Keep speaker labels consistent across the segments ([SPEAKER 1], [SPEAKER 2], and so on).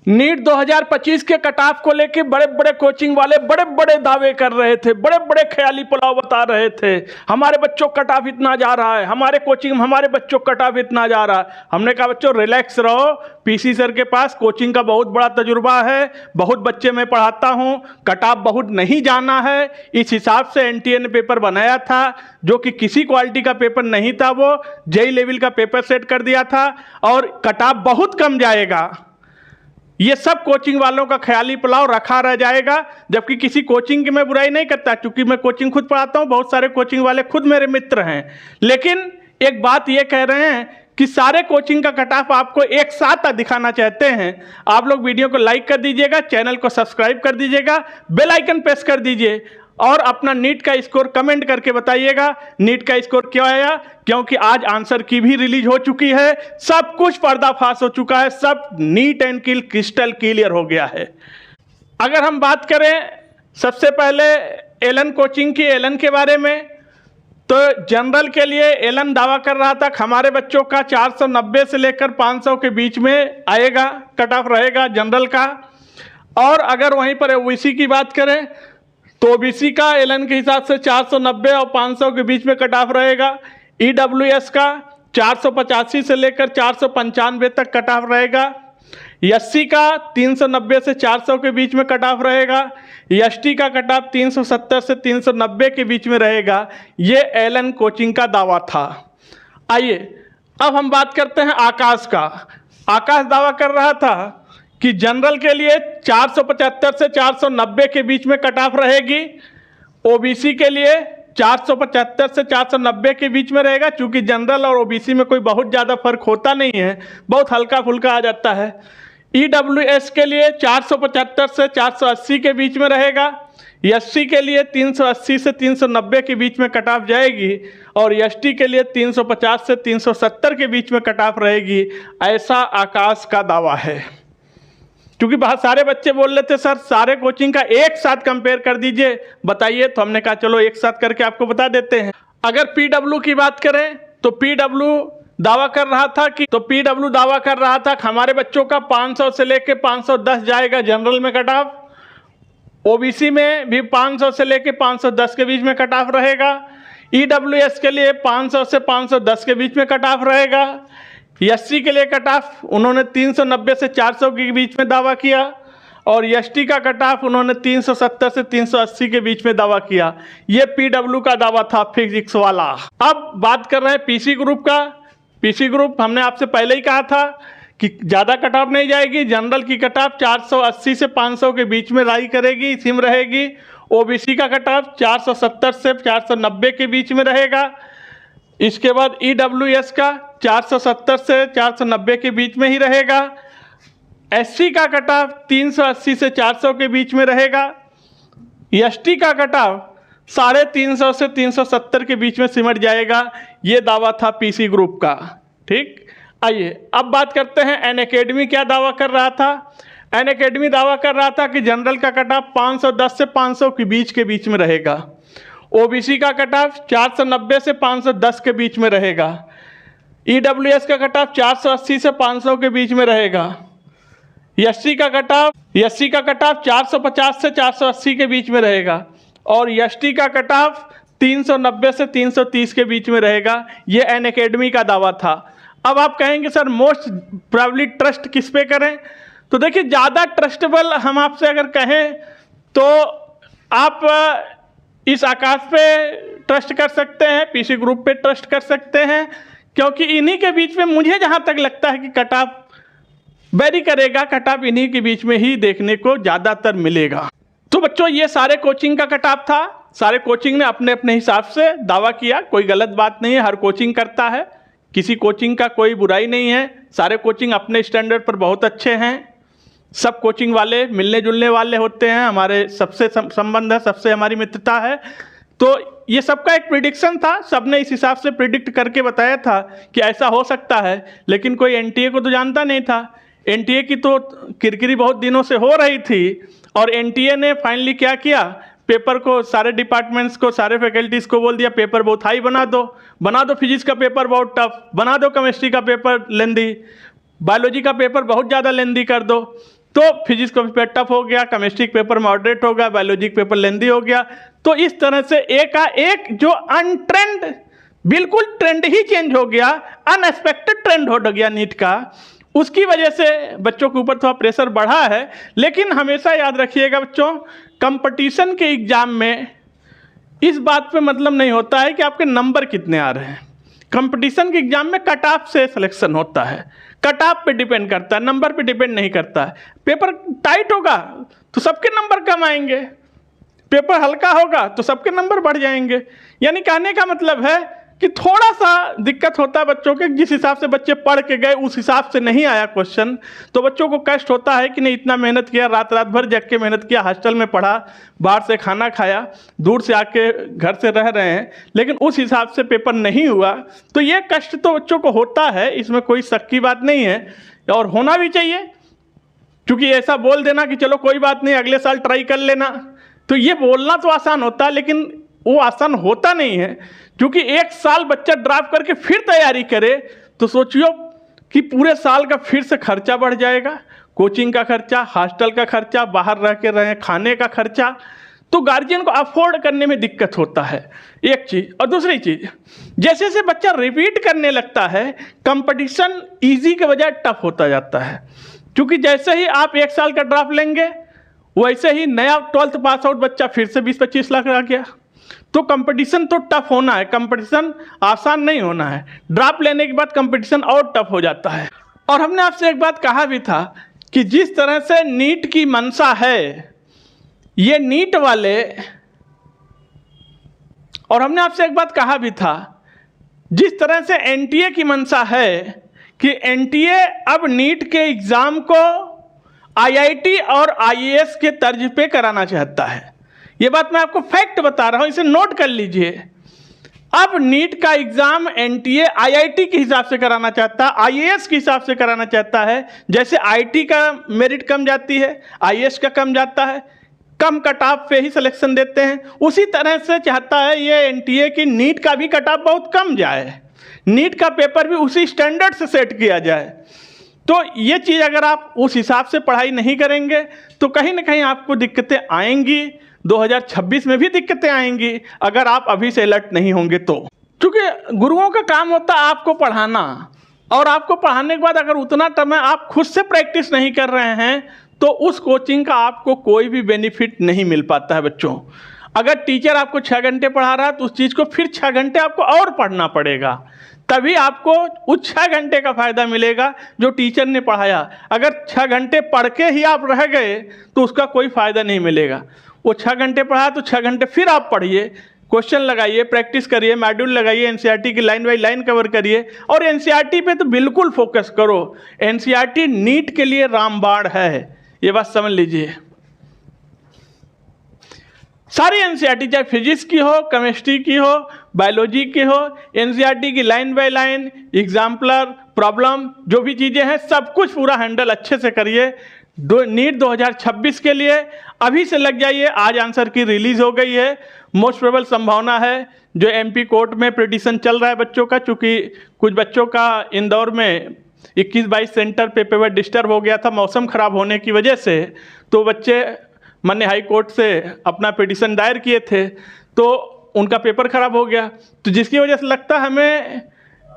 [SPEAKER 1] NEET 2025 के cut off को लेके बड़े बड़े कोचिंग वाले बड़े बड़े दावे कर रहे थे, बड़े बड़े ख्याली पुलाव बता रहे थे। हमारे बच्चों कट ऑफ इतना जा रहा है, हमारे कोचिंग हमारे बच्चों कट ऑफ इतना जा रहा है। हमने कहा बच्चों रिलैक्स रहो, पीसी सर के पास कोचिंग का बहुत बड़ा तजुर्बा है, बहुत बच्चे मैं पढ़ाता हूँ, कट ऑफ बहुत नहीं जाना है। इस हिसाब से एनटीए ने पेपर बनाया था जो कि किसी क्वालिटी का पेपर नहीं था, वो जेई लेवल का पेपर सेट कर दिया था और कट ऑफ बहुत कम जाएगा। ये सब कोचिंग वालों का ख्याली पुलाव रखा रह जाएगा, जबकि किसी कोचिंग की मैं बुराई नहीं करता, क्योंकि मैं कोचिंग खुद पढ़ाता हूँ, बहुत सारे कोचिंग वाले खुद मेरे मित्र हैं। लेकिन एक बात ये कह रहे हैं कि सारे कोचिंग का कट ऑफ आपको एक साथ दिखाना चाहते हैं। आप लोग वीडियो को लाइक कर दीजिएगा, चैनल को सब्सक्राइब कर दीजिएगा, बेल आइकन प्रेस कर दीजिए और अपना नीट का स्कोर कमेंट करके बताइएगा नीट का स्कोर क्यों आया, क्योंकि आज आंसर की भी रिलीज हो चुकी है, सब कुछ पर्दाफाश हो चुका है, सब neat and kill crystal clear हो गया है। अगर हम बात करें सबसे पहले एलन कोचिंग की, एलन के बारे में, तो जनरल के लिए एलन दावा कर रहा था हमारे बच्चों का 490 से लेकर 500 के बीच में आएगा, कट ऑफ रहेगा जनरल का। और अगर वहीं पर ओबीसी की बात करें तो ओबीसी का एलन के हिसाब से 490 और 500 के बीच में कट ऑफ रहेगा। ईडब्ल्यूएस का 485 से लेकर 495 तक कट ऑफ रहेगा। एससी का 390 से 400 के बीच में कट ऑफ रहेगा। एसटी का कट ऑफ 370 से 390 के बीच में रहेगा। ये एलन कोचिंग का दावा था। आइए अब हम बात करते हैं आकाश का। आकाश दावा कर रहा था कि जनरल के लिए 475 से 490 के बीच में कट ऑफ रहेगी, ओबीसी के लिए 475 से 490 के बीच में रहेगा, क्योंकि जनरल और ओबीसी में कोई बहुत ज़्यादा फर्क होता नहीं है, बहुत हल्का फुल्का आ जाता है। ईडब्ल्यूएस के लिए 475 से 480 के बीच में रहेगा। एससी के लिए 380 से 390 के बीच में कट ऑफ जाएगी और एसटी के लिए 350 से 370 के बीच में कट ऑफ रहेगी। ऐसा आकाश का दावा है। क्योंकि बहुत सारे बच्चे बोल रहे थे सर सारे कोचिंग का एक साथ कंपेयर कर दीजिए, बताइए, तो हमने कहा चलो एक साथ करके आपको बता देते हैं। अगर पीडब्ल्यू की बात करें तो पीडब्ल्यू दावा कर रहा था कि हमारे बच्चों का 500 से लेकर 510 जाएगा जनरल में कट ऑफ, ओबीसी में भी 500 से लेकर 510 के बीच में कट ऑफ रहेगा। ईडब्ल्यूएस के लिए 500 से 510 के बीच में कट ऑफ रहेगा। एससी के लिए कट ऑफ उन्होंने 390 से 400 के बीच में दावा किया और एसटी का कट ऑफ उन्होंने 370 से 380 के बीच में दावा किया। ये पीडब्ल्यू का दावा था फिजिक्स वाला। अब बात कर रहे हैं पीसी ग्रुप का। पीसी ग्रुप हमने आपसे पहले ही कहा था कि ज़्यादा कट ऑफ नहीं जाएगी, जनरल की कट ऑफ 480 से 500 के बीच में राई करेगी, सिम रहेगी। ओबीसी का कट ऑफ 470 से 490 के बीच में रहेगा। इसके बाद ईडब्ल्यूएस का 470 से 490 के बीच में ही रहेगा। एससी का कट ऑफ 380 से 400 के बीच में रहेगा। एसटी का कट ऑफ 350 से 370 के बीच में सिमट जाएगा। ये दावा था पीसी ग्रुप का। ठीक, आइए अब बात करते हैं अनअकैडमी क्या दावा कर रहा था। अनअकैडमी दावा कर रहा था कि जनरल का कट ऑफ 510 से 500 के बीच में रहेगा। ओबीसी का कट ऑफ 490 से 510 के बीच में रहेगा। ईडब्ल्यूएस का कट ऑफ 480 से 500 के बीच में रहेगा। एससी का कट ऑफ 450 से 480 के बीच में रहेगा और एसटी का कट ऑफ 390 से 330 के बीच में रहेगा। ये अनअकैडमी का दावा था। अब आप कहेंगे सर मोस्ट प्रोबेबली ट्रस्ट किस पे करें, तो देखिए ज़्यादा ट्रस्टेबल हम आपसे अगर कहें तो आप इस आकाश पे ट्रस्ट कर सकते हैं, पीसी ग्रुप पे ट्रस्ट कर सकते हैं, क्योंकि इन्हीं के बीच में मुझे जहाँ तक लगता है कि कट ऑफ वेरी करेगा, कट ऑफ इन्हीं के बीच में ही देखने को ज़्यादातर मिलेगा। तो बच्चों ये सारे कोचिंग का कट ऑफ था। सारे कोचिंग ने अपने अपने हिसाब से दावा किया, कोई गलत बात नहीं है, हर कोचिंग करता है, किसी कोचिंग का कोई बुराई नहीं है। सारे कोचिंग अपने स्टैंडर्ड पर बहुत अच्छे हैं, सब कोचिंग वाले मिलने जुलने वाले होते हैं, हमारे सबसे संबंध है, सबसे हमारी मित्रता है। तो ये सबका एक प्रिडिक्शन था, सबने इस हिसाब से प्रिडिक्ट करके बताया था कि ऐसा हो सकता है, लेकिन कोई एनटीए को तो जानता नहीं था। एनटीए की तो किरकिरी बहुत दिनों से हो रही थी और एनटीए ने फाइनली क्या किया, पेपर को सारे डिपार्टमेंट्स को, सारे फैकल्टीज़ को बोल दिया पेपर बहुत हाई बना दो फिजिक्स का पेपर बहुत टफ बना दो, केमिस्ट्री का पेपर लेंदी, बायोलॉजी का पेपर बहुत ज़्यादा लेंदी कर दो। तो फिजिक्स का पेपर टफ हो गया, केमिस्ट्री का पेपर मॉडरेट हो गया, बायोलॉजी का पेपर लेंदी हो गया। तो इस तरह से एक जो अनट्रेंड, बिल्कुल ट्रेंड ही चेंज हो गया, अनएक्सपेक्टेड ट्रेंड हो गया नीट का, उसकी वजह से बच्चों के ऊपर थोड़ा प्रेशर बढ़ा है। लेकिन हमेशा याद रखिएगा बच्चों, कंपटीशन के एग्ज़ाम में इस बात पे मतलब नहीं होता है कि आपके नंबर कितने आ रहे हैं। कंपटीशन के एग्ज़ाम में कट ऑफ से सिलेक्शन होता है, कट ऑफ पे डिपेंड करता है, नंबर पे डिपेंड नहीं करता है। पेपर टाइट होगा तो सबके नंबर कम आएंगे, पेपर हल्का होगा तो सबके नंबर बढ़ जाएंगे। यानी कहने का मतलब है कि थोड़ा सा दिक्कत होता है बच्चों के, जिस हिसाब से बच्चे पढ़ के गए उस हिसाब से नहीं आया क्वेश्चन, तो बच्चों को कष्ट होता है कि नहीं इतना मेहनत किया, रात रात भर जग के मेहनत किया, हॉस्टल में पढ़ा, बाहर से खाना खाया, दूर से आके घर से रह रहे हैं, लेकिन उस हिसाब से पेपर नहीं हुआ। तो ये कष्ट तो बच्चों को होता है, इसमें कोई शक की बात नहीं है, और होना भी चाहिए। क्योंकि ऐसा बोल देना कि चलो कोई बात नहीं अगले साल ट्राई कर लेना, तो ये बोलना तो आसान होता है, लेकिन वो आसान होता नहीं है। क्योंकि एक साल बच्चा ड्रॉप करके फिर तैयारी करे तो सोचियो कि पूरे साल का फिर से खर्चा बढ़ जाएगा, कोचिंग का खर्चा, हॉस्टल का खर्चा, बाहर रह के रहे खाने का खर्चा, तो गार्जियन को अफोर्ड करने में दिक्कत होता है, एक चीज़। और दूसरी चीज़, जैसे जैसे बच्चा रिपीट करने लगता है, कंपटीशन ईजी के बजाय टफ होता जाता है। क्योंकि जैसे ही आप एक साल का ड्रॉप लेंगे, वैसे ही नया 12th पास आउट बच्चा फिर से 20-25 लाख आ गया। तो कंपटीशन तो टफ होना है, कंपटीशन आसान नहीं होना है। ड्रॉप लेने के बाद कंपटीशन और टफ हो जाता है। और हमने आपसे एक बात कहा भी था कि जिस तरह से नीट की मंशा है, ये नीट वाले, और हमने आपसे एक बात कहा भी था, जिस तरह से एनटीए की मंशा है कि एनटीए अब नीट के एग्ज़ाम को आईआईटी और आईएएस के तर्ज पे कराना चाहता है। ये बात मैं आपको फैक्ट बता रहा हूँ, इसे नोट कर लीजिए। अब नीट का एग्ज़ाम एनटीए आईआईटी के हिसाब से कराना चाहता है, आईएएस के हिसाब से कराना चाहता है। जैसे आईटी का मेरिट कम जाती है, आईएएस का कम जाता है, कम कट ऑफ पे ही सिलेक्शन देते हैं, उसी तरह से चाहता है ये एनटीए की नीट का भी कट ऑफ बहुत कम जाए, नीट का पेपर भी उसी स्टैंडर्ड से सेट किया जाए। तो ये चीज़ अगर आप उस हिसाब से पढ़ाई नहीं करेंगे तो कहीं ना कहीं आपको दिक्कतें आएंगी, 2026 में भी दिक्कतें आएंगी अगर आप अभी से अलर्ट नहीं होंगे तो। क्योंकि गुरुओं का काम होता है आपको पढ़ाना, और आपको पढ़ाने के बाद अगर उतना समय आप खुद से प्रैक्टिस नहीं कर रहे हैं तो उस कोचिंग का आपको कोई भी बेनिफिट नहीं मिल पाता है बच्चों। अगर टीचर आपको 6 घंटे पढ़ा रहा है तो उस चीज़ को फिर 6 घंटे आपको और पढ़ना पड़ेगा, तभी आपको उस 6 घंटे का फ़ायदा मिलेगा जो टीचर ने पढ़ाया। अगर 6 घंटे पढ़ के ही आप रह गए तो उसका कोई फ़ायदा नहीं मिलेगा। वो 6 घंटे पढ़ा तो 6 घंटे फिर आप पढ़िए, क्वेश्चन लगाइए, प्रैक्टिस करिए, मॉड्यूल लगाइए, एनसीईआरटी की लाइन बाई लाइन कवर करिए, और एनसीईआरटी पे तो बिल्कुल फोकस करो। एनसीईआरटी नीट के लिए रामबाण है, ये बात समझ लीजिए। सारी एनसीईआरटी चाहे फिजिक्स की हो, केमिस्ट्री की हो, बायोलॉजी की हो, एनसीईआरटी की line by line, exemplar, problem, जो भी चीज़ें हैं सब कुछ पूरा हैंडल अच्छे से करिए। नीट 2026 के लिए अभी से लग जाइए। आज आंसर की रिलीज़ हो गई है। मोस्ट प्रोबेबल संभावना है जो एमपी कोर्ट में पिटीशन चल रहा है बच्चों का, चूँकि कुछ बच्चों का इंदौर में 21-22 सेंटर पे पेपर डिस्टर्ब हो गया था मौसम ख़राब होने की वजह से, तो बच्चे माननीय हाई कोर्ट से अपना पिटीशन दायर किए थे, तो उनका पेपर ख़राब हो गया। तो जिसकी वजह से लगता है हमें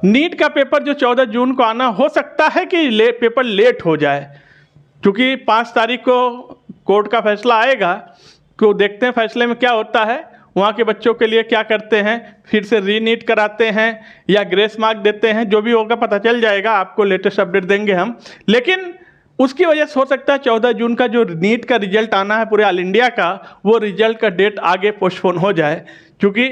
[SPEAKER 1] नीट का पेपर जो 14 जून को आना, हो सकता है कि पेपर लेट हो जाए, क्योंकि 5 तारीख को कोर्ट का फैसला आएगा। तो देखते हैं फैसले में क्या होता है, वहाँ के बच्चों के लिए क्या करते हैं, फिर से रीनीट कराते हैं या ग्रेस मार्क देते हैं, जो भी होगा पता चल जाएगा, आपको लेटेस्ट अपडेट देंगे हम। लेकिन उसकी वजह से हो सकता है 14 जून का जो नीट का रिजल्ट आना है पूरे ऑल इंडिया का, वो रिजल्ट का डेट आगे पोस्टपोन हो जाए, क्योंकि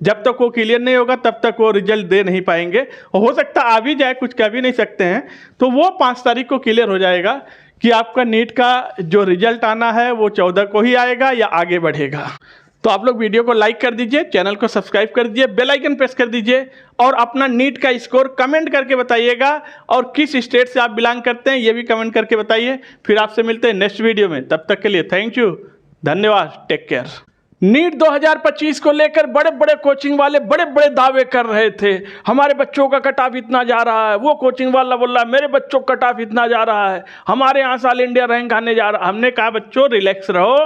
[SPEAKER 1] जब तक वो क्लियर नहीं होगा तब तक वो रिजल्ट दे नहीं पाएंगे। हो सकता आ भी जाए, कुछ कह भी नहीं सकते हैं। तो वो 5 तारीख को क्लियर हो जाएगा कि आपका नीट का जो रिजल्ट आना है वो 14 को ही आएगा या आगे बढ़ेगा। तो आप लोग वीडियो को लाइक कर दीजिए, चैनल को सब्सक्राइब कर दीजिए, बेल आइकन प्रेस कर दीजिए, और अपना नीट का स्कोर कमेंट करके बताइएगा, और किस स्टेट से आप बिलोंग करते हैं ये भी कमेंट करके बताइए। फिर आपसे मिलते हैं नेक्स्ट वीडियो में, तब तक के लिए थैंक यू, धन्यवाद, टेक केयर। नीट 2025 को लेकर बड़े बड़े कोचिंग वाले बड़े बड़े दावे कर रहे थे, हमारे बच्चों का कट ऑफ इतना जा रहा है, वो कोचिंग वाला बोल रहा है मेरे बच्चों का कट ऑफ इतना जा रहा है, हमारे यहाँ साल इंडिया रैंक आने जा रहा है। हमने कहा बच्चों रिलैक्स रहो,